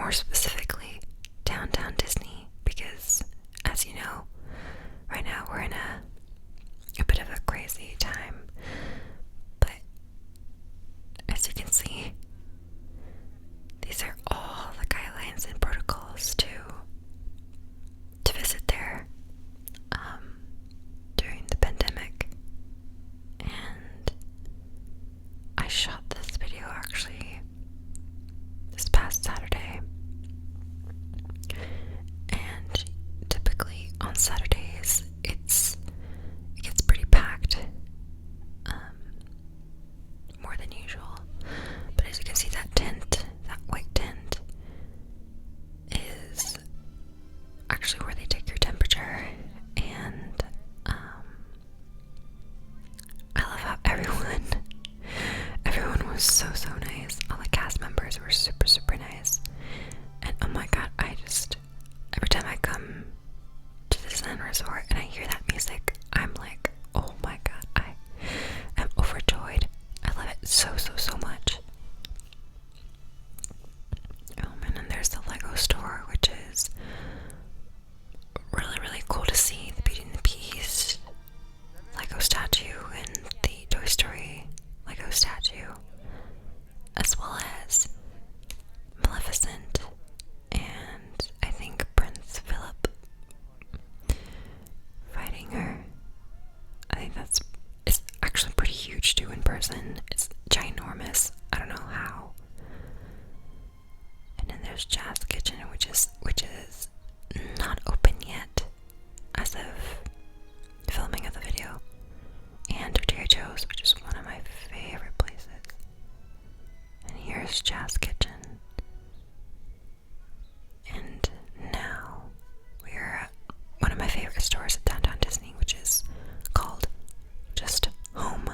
more specifically downtown Disney, because as you know, right now we're in a bit of a crazy time. But as you can see, these are all the guidelines and protocols to visit there during the pandemic. And I shot this video actually this past Saturday. And typically on Saturdays it gets pretty packed, more than usual. But as you can see, that tent, that white tent, is actually where they take your temperature. And I love how everyone was so nice. All the cast members were super nice. And oh my god, every time I come to the Disneyland Resort and I hear that music, I'm like, oh my god, I am overjoyed. I love it so much. Oh man, and there's the Lego store, which is really cool to see. The Beauty and the Beast Lego statue and the Toy Story Lego statue, as well as Maleficent and I think Prince Philip fighting her. I think it's actually pretty huge too in person. It's ginormous. I don't know how. And then there's Jazz Kitchen, which is not open yet as of filming of the video. And Tortilla Joe's, which is one of my favorite places. And here's Jazz Kitchen. And now we're at one of my favorite stores at downtown Disney, which is called Just Home.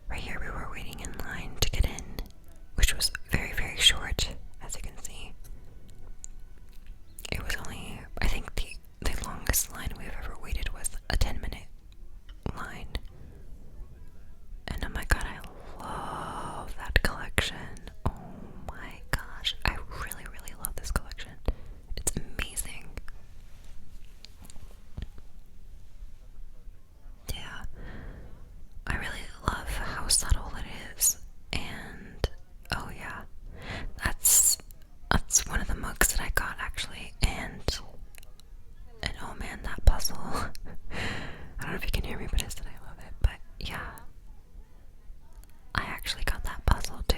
Right here we were waiting in line to get in, which was very short, as you can see. It was only, I think the longest line we've ever waited was a 10-minute line. And oh my god, I love that collection. Oh my gosh, I really love this collection. It's amazing. Yeah, I really love how subtle it is. And oh yeah, that's one of the mugs that I got actually. And oh man, that puzzle. I don't know if you can hear me, but I said I love it. But yeah, I actually got that puzzle too.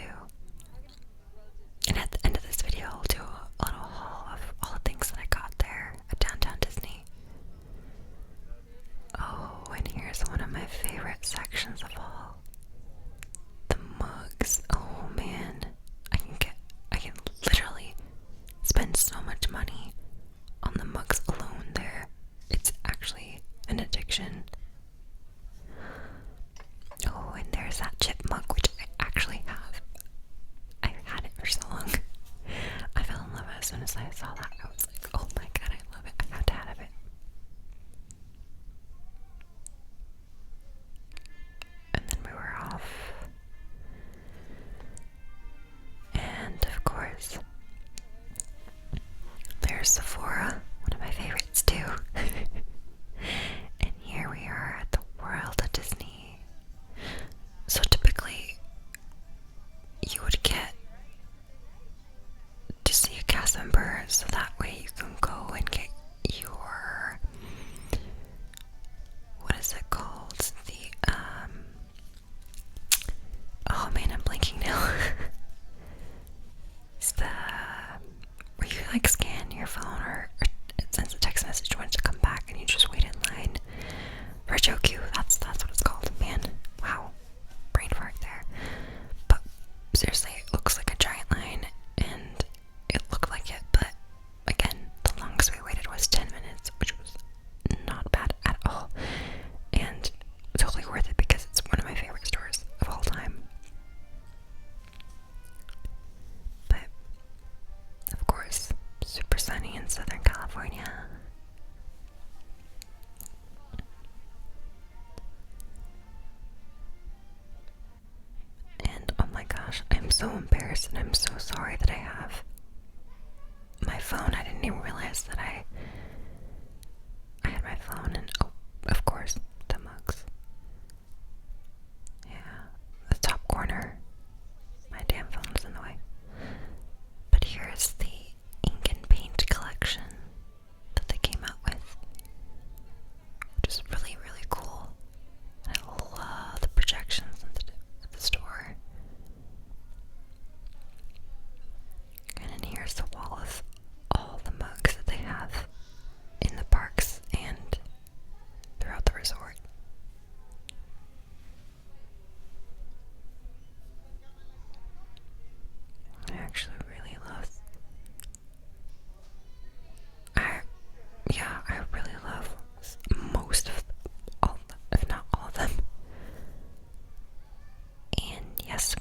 And at the end of this video, I'll do a little haul of all the things that I got there at downtown Disney. Oh, and here's one of my favorite sections of all. The mugs. Oh man, I can literally spend so much money on the mugs alone there. It's actually an addiction. Oh, and there's that chip mug, which I actually have. I've had it for so long. I fell in love as soon as I saw that. I was like, oh my god, I love it. I have to have it. And then we were off. And of course, there's Sephora, one of my favorites too. And here we are at the World of Disney. So typically, you would get to see a cast member, so that way you can go and get your, what is it called? Oh man, I'm blanking now. It's where you like scan your phone or it sends a text message once to come back and you just wait in line for a Joe queue. That's what it's called. Man, wow, brain fart there. But seriously, it looks like a giant line, and it looked like it. But again, the longest we waited was 10 minutes, which was not bad at all, and totally worth it because it's one of my favorite stores of all time. But of course, super sunny in Southern California. And oh my gosh, I'm so embarrassed and I'm so sorry that I have just a wall of all the mugs that they have in the parks and throughout the resort. I actually really love, I really love most of all, if not all of them. And yes,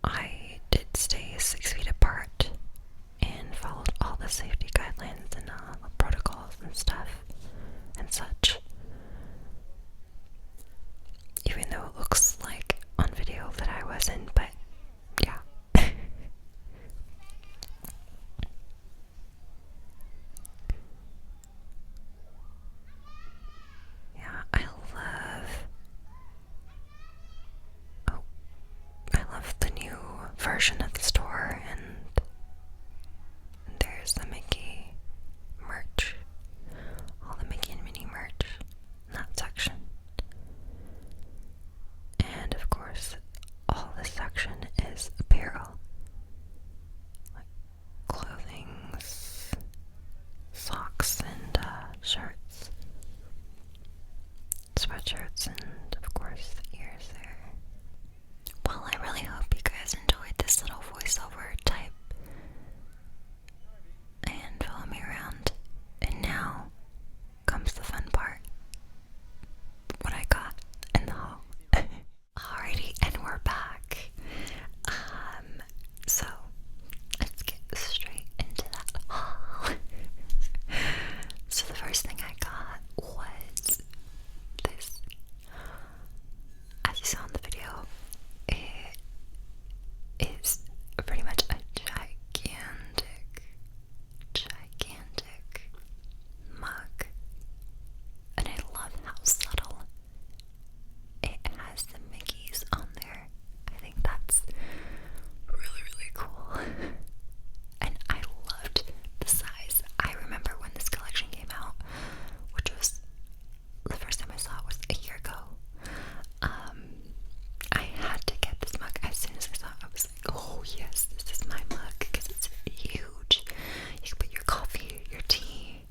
I did stay 6 feet apart and followed all the safety guidelines and the protocols and stuff and such. Even though it looks like on video that I wasn't, but yeah. Yeah, I love the new version of the store, and there's the Mickey merch, all the Mickey and Minnie merch in that section. And of course, all this section is apparel, like clothing, socks, and shirts, sweatshirts, and of course ears there. Well, I really hope you guys enjoyed this little voiceover type and follow me around. And now comes the fun part. What I got in the haul. Alrighty, and we're back. So let's get straight into that haul. So the first thing I got was this. As you saw in the video, it is pretty much a gigantic mug, and I love how subtle it has the Mickeys on there. I think that's really cool. And I loved the size. I remember when this collection came out, which was the first time I saw it was a year ago. I had to get this mug as soon as I saw it. I was like, oh yes, this is my mug, because it's huge. You can put your coffee, your tea,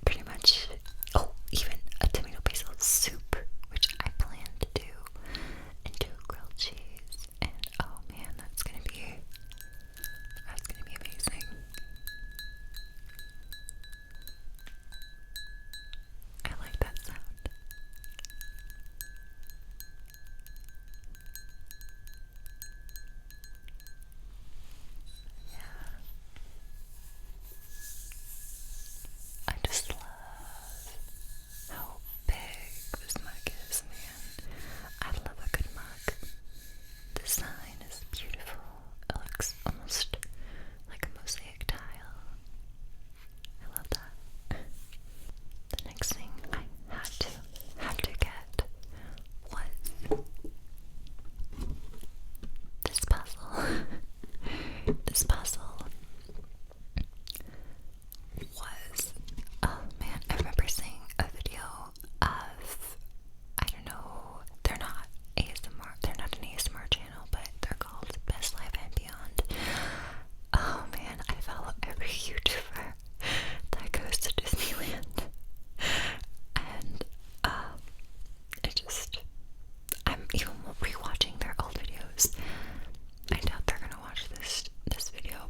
pretty much, oh, even a tomato basil soup, which I plan to do into grilled cheese. And oh man, that's gonna be amazing. I like that sound. Yeah. I just love how big this mug is, man. I love a good mug. The design is beautiful. It looks almost like a mosaic tile. I love that. The next thing I had to get was this puzzle. This puzzle was, oh man, I remember seeing a video of, I don't know, they're not an ASMR channel, but they're called Best Life and Beyond. Oh man, I follow every YouTuber that goes to Disneyland, and I'm even rewatching their old videos. I doubt they're gonna watch this video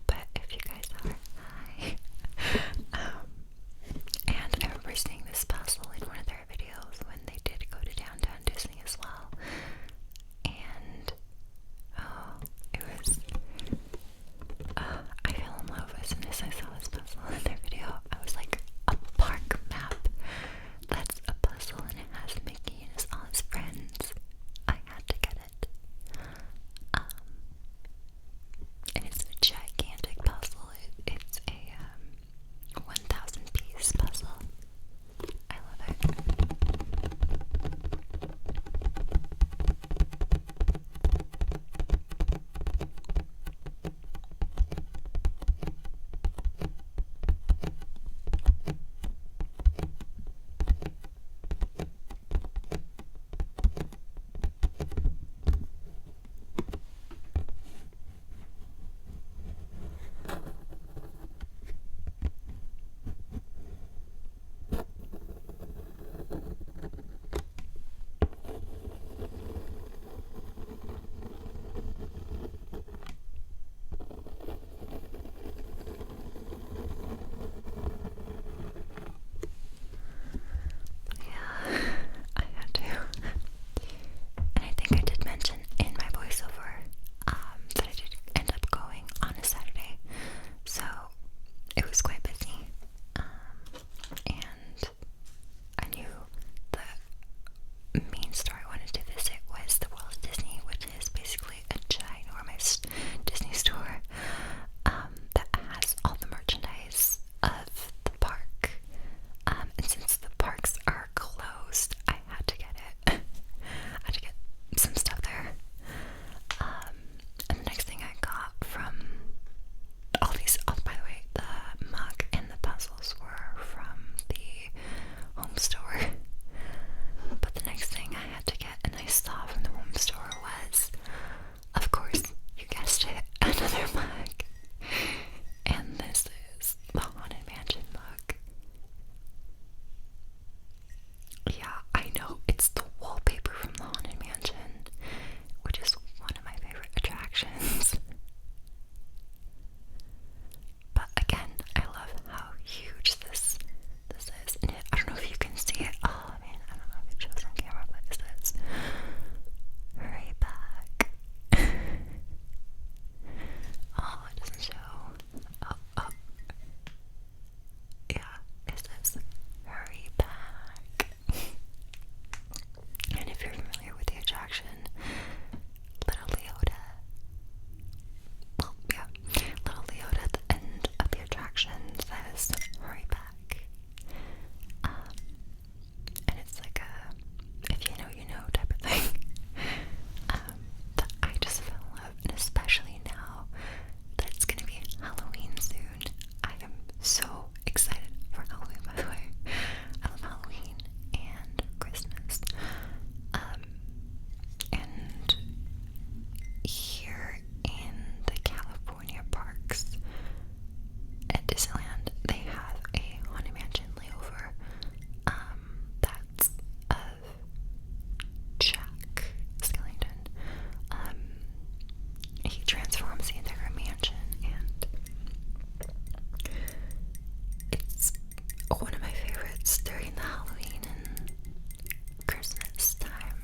one of my favorites during the Halloween and Christmas time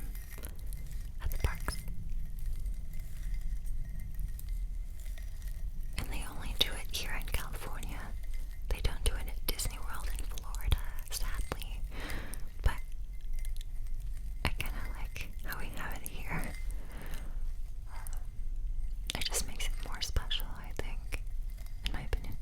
at the parks. And they only do it here in California. They don't do it at Disney World in Florida, sadly. But I kind of like how we have it here. It just makes it more special, I think, in my opinion.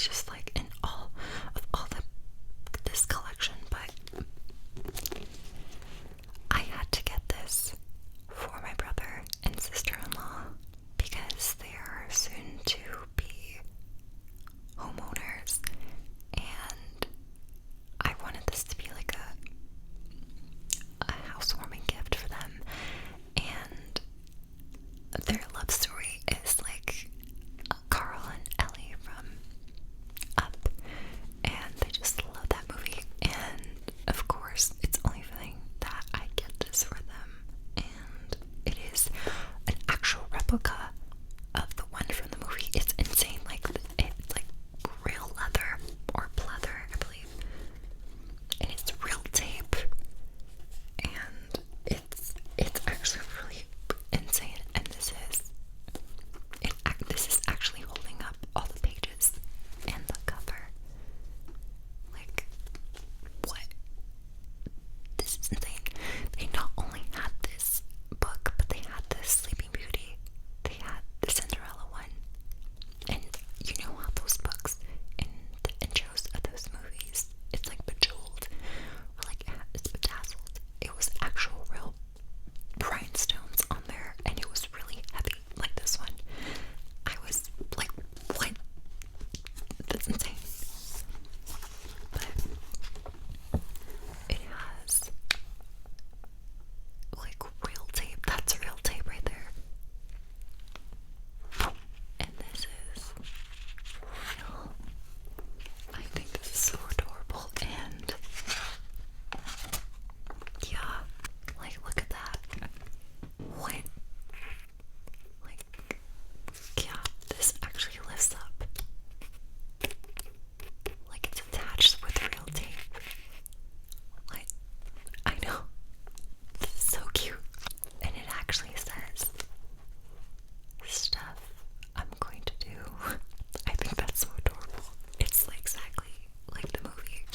was just like in awe of all this collection. But I had to get this for my brother and sister-in-law because they are soon to be homeowners, and I wanted this to be like a housewarming gift for them. And their love story is like Carl and Ellie from Up, and they just love that movie. And of course, it's only fitting that I get this for them. And it is an actual replica of the one from the movie. It's insane. Like it's like real leather or pleather, I believe, and it's real tape, and it's actually really insane. And this is actually holding up all the pages and the cover. Like, what? This is insane. They not only had this book, but they had the Sleeping Beauty, they had the Cinderella one, and you know how those books in the intros of those movies, it's like bejeweled, or like it's bedazzled. It was actual real rhinestones on there, and it was really heavy, like this one. I was like, what? That's insane. But it has like real tape. That's real tape right there. And this is real. I think this is so adorable. And yeah, like look at that. What? Like, yeah, this actually lifts up. Like it's attached with real tape. Like, I know. This is so cute. And it actually says stuff I'm going to do. I think that's so adorable. It's like exactly like the movie.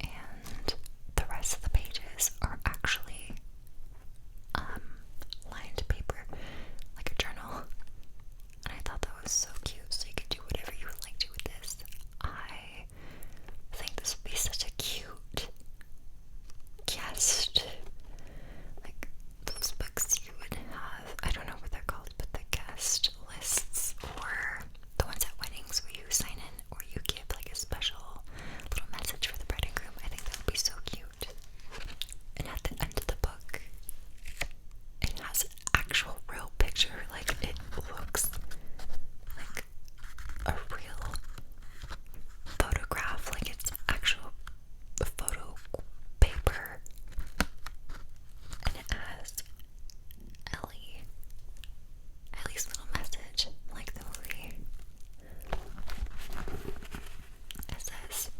And the rest of the pages are actually lined paper, like a journal. And I thought that was so cute. So you could do whatever you would like to with this. I think this would be such a cute guest. Like those books you would have, I don't know what they're called, but the guest lists, or the ones at weddings where you sign in or you give like a special little message for the bride and groom. I think that would be so cute. And at the end of the book, it has an actual real picture. Like it looks like a real photograph, like it's actual photo paper, and it has Ellie's little message, like the movie. It says,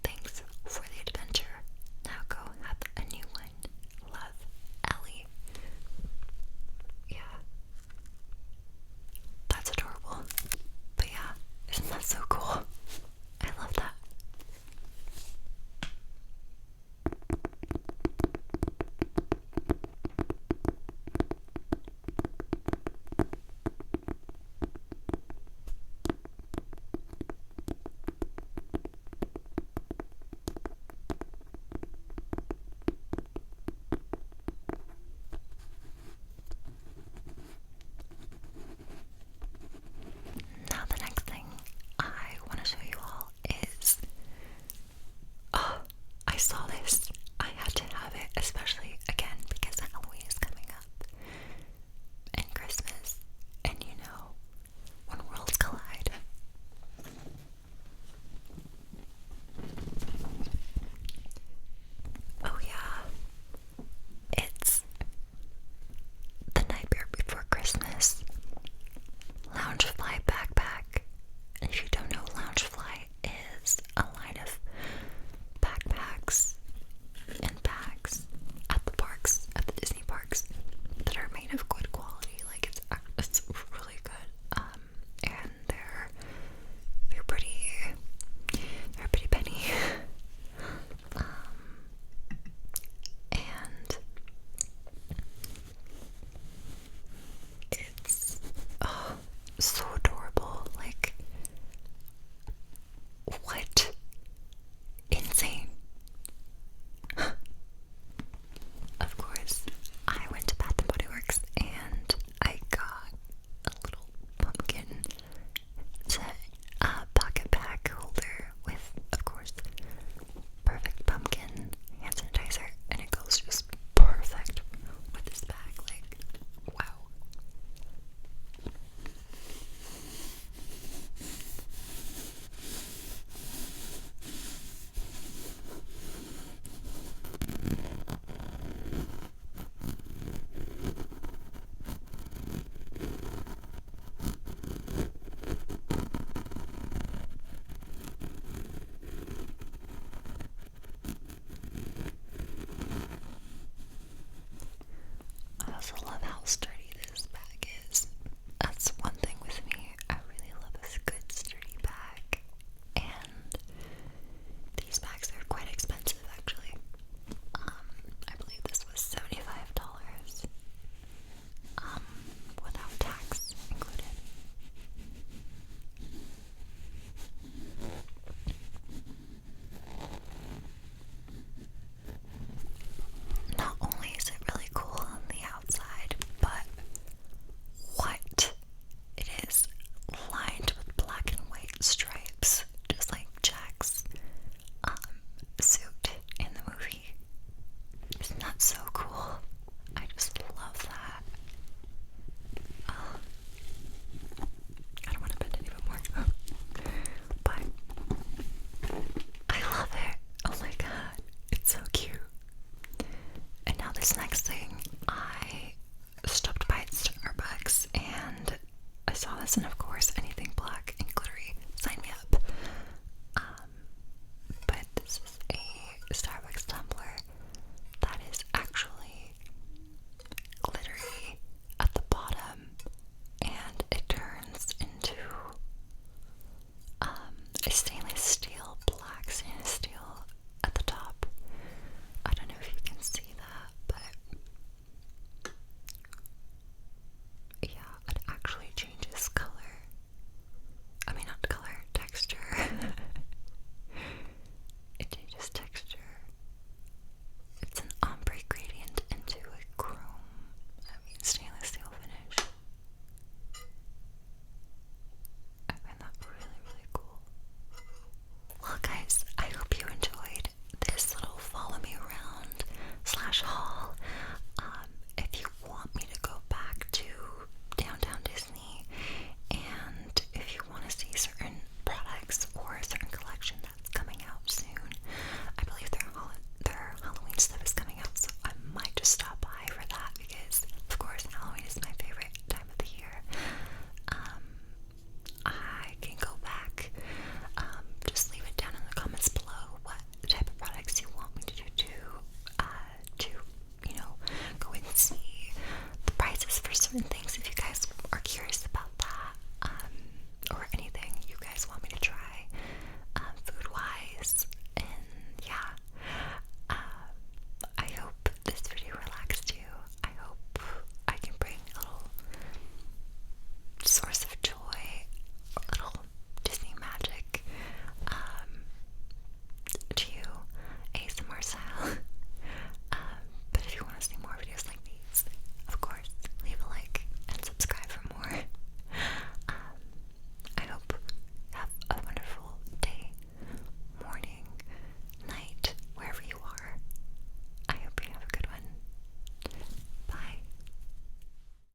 "Thanks for the adventure. Now go have a new one. Love, Ellie." Yeah, that's adorable. But yeah, isn't that so cool?